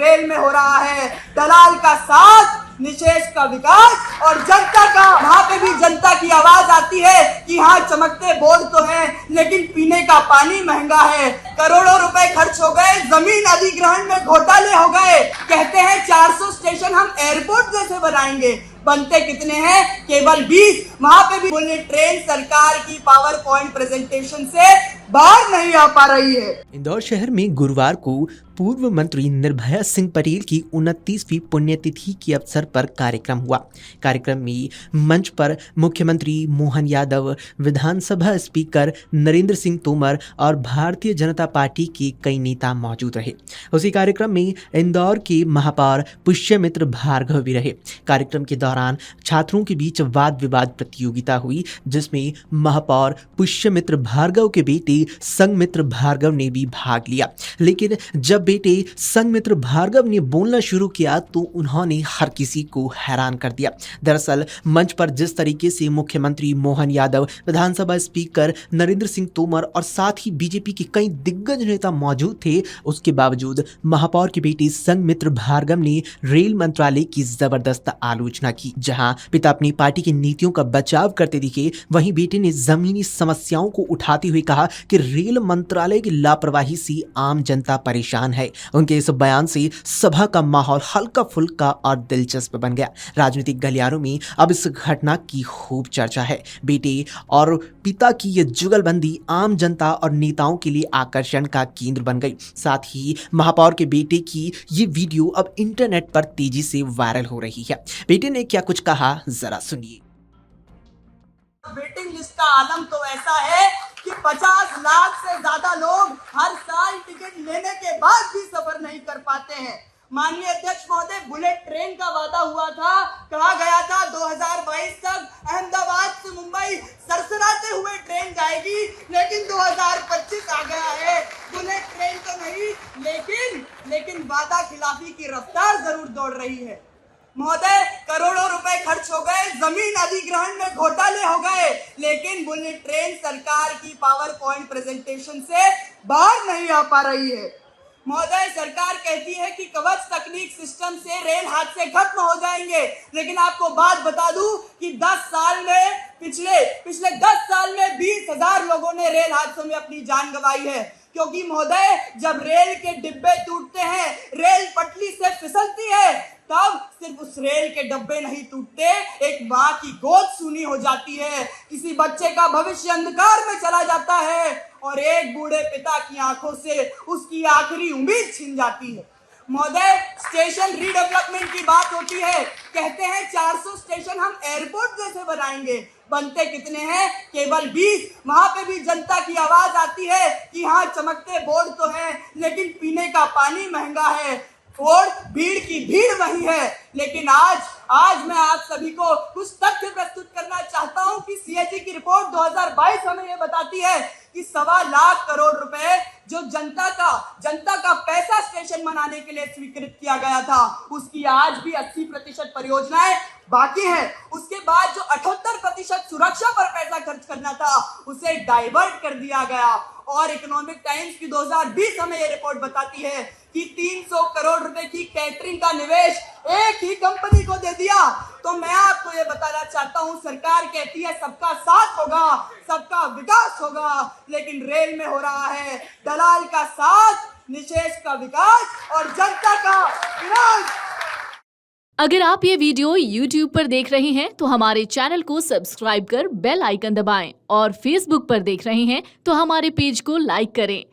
Rail में हो रहा है दलाल का साथ, निशेष का विकास और जनता का। वहां पे भी जनता की आवाज आती है कि हाँ चमकते बोर्ड तो हैं लेकिन पीने का पानी महंगा है। करोड़ों रुपए खर्च हो गए, जमीन अधिग्रहण में घोटाले हो गए। कहते हैं 400 स्टेशन हम एयरपोर्ट जैसे बनाएंगे, बनते कितने हैं? केवल 20। वहां पे भी बुलेट ट्रेन सरकार की पावर पॉइंट प्रेजेंटेशन से बाहर नहीं आ पा रही है। इंदौर शहर में गुरुवार को पूर्व मंत्री निर्भया सिंह पटेल की 29वीं पुण्यतिथि के अवसर पर कार्यक्रम हुआ। कार्यक्रम में मंच पर मुख्यमंत्री मोहन यादव, विधानसभा स्पीकर नरेंद्र सिंह तोमर और भारतीय जनता पार्टी के कई नेता मौजूद रहे। उसी कार्यक्रम में इंदौर के महापौर पुष्यमित्र भार्गव भी रहे। कार्यक्रम के दौरान छात्रों के बीच वाद विवाद प्रतियोगिता हुई, जिसमें महापौर पुष्यमित्र भार्गव के बेटे संघमित्र भार्गव ने भी भाग लिया। लेकिन जब बेटे संघमित्र भार्गव ने बोलना शुरू किया तो उन्होंने हर किसी को हैरान कर दिया। दरअसल मंच पर जिस तरीके से मुख्यमंत्री मोहन यादव, विधानसभा स्पीकर नरेंद्र सिंह तोमर और साथ ही बीजेपी के कई दिग्गज नेता मौजूद थे, उसके बावजूद महापौर के बेटे संघमित्र भार्गव ने रेल मंत्रालय की जबरदस्त आलोचना की। जहां पिता अपनी पार्टी की नीतियों का बचाव करते दिखे, वहीं बेटे ने जमीनी समस्याओं को उठाते हुए कहा कि रेल मंत्रालय की लापरवाही से आम जनता परेशान है। उनके इस बयान से सभा का माहौल हल्का फुल्का और दिलचस्प बन गया। राजनीतिक गलियारों में अब इस घटना की खूब चर्चा है। बेटे और पिता की ये जुगलबंदी आम जनता और नेताओं के लिए आकर्षण का केंद्र बन गई। साथ ही महापौर के बेटे की ये वीडियो अब इंटरनेट पर तेजी से वायरल हो रही है। बेटे ने क्या कुछ कहा, जरा सुनिए। वेटिंग लिस्ट का आलम तो ऐसा है कि 50 लाख से ज्यादा लोग हर साल टिकट लेने के बाद भी सफर नहीं कर पाते हैं। माननीय अध्यक्ष महोदय, बुलेट ट्रेन का वादा हुआ था, कहा गया था 2022 तक अहमदाबाद से मुंबई सरसराते हुए ट्रेन जाएगी, लेकिन 2025 आ गया है। बुलेट ट्रेन तो नहीं, लेकिन वादा खिलाफी की रफ्तार जरूर दौड़ रही है। महोदय, करोड़ों रुपए खर्च हो गए, जमीन अधिग्रहण में घोटाले हो गए, लेकिन बुलेट ट्रेन सरकार की पावर पॉइंट प्रेजेंटेशन से बाहर नहीं आ पा रही है। महोदय, सरकार कहती है कि कवच तकनीक सिस्टम से रेल हादसे खत्म हो जाएंगे, लेकिन आपको बात बता दूं कि 10 साल में पिछले 10 साल में 20,000 लोगों ने रेल हादसों में अपनी जान गंवाई है। क्योंकि महोदय, जब रेल के डिब्बे टूटते हैं, रेल पटरी से फिसलती है, तब सिर्फ उस रेल के डब्बे नहीं टूटते, एक माँ की गोद सूनी हो जाती है, किसी बच्चे का भविष्य अंधकार में चला जाता है और एक बूढ़े पिता की आंखों से उसकी आखिरी उम्मीद छिन जाती है। महोदय, स्टेशन रीडेवलपमेंट की बात होती है, कहते हैं 400 स्टेशन हम एयरपोर्ट जैसे बनाएंगे, बनते कितने हैं? केवल 20। वहां पे भी जनता की आवाज आती है कि हाँ चमकते बोर्ड तो हैं लेकिन पीने का पानी महंगा है। और भीड़ की भीड़ वही है। लेकिन आज मैं आप सभी को कुछ तथ्य प्रस्तुत करना चाहता हूं कि सीएजी की रिपोर्ट 2022 हमें यह बताती है कि 1.25 लाख करोड़ रुपए जो जनता का पैसा स्टेशन बनाने के लिए स्वीकृत किया गया था, उसकी आज भी 80% परियोजनाएं बाकी हैं। उसके बाद जो 78% सुरक्षा पर पैसा खर्च करना था, उसे डाइवर्ट कर दिया गया। और इकोनॉमिक टाइम्स की 2020 हमें यह रिपोर्ट बताती है कि 300 करोड़ रुपए की कैटरिंग का निवेश एक ही कंपनी को दे दिया। तो मैं आपको ये बताना चाहता हूं, सरकार कहती है सबका साथ होगा, सबका विकास होगा, लेकिन रेल में हो रहा है दलाल का साथ, निशेष का विकास और जनता का विनाश। अगर आप ये वीडियो YouTube पर देख रहे हैं तो हमारे चैनल को सब्सक्राइब कर बेल आइकन दबाएं और Facebook पर देख रहे हैं तो हमारे पेज को लाइक करें।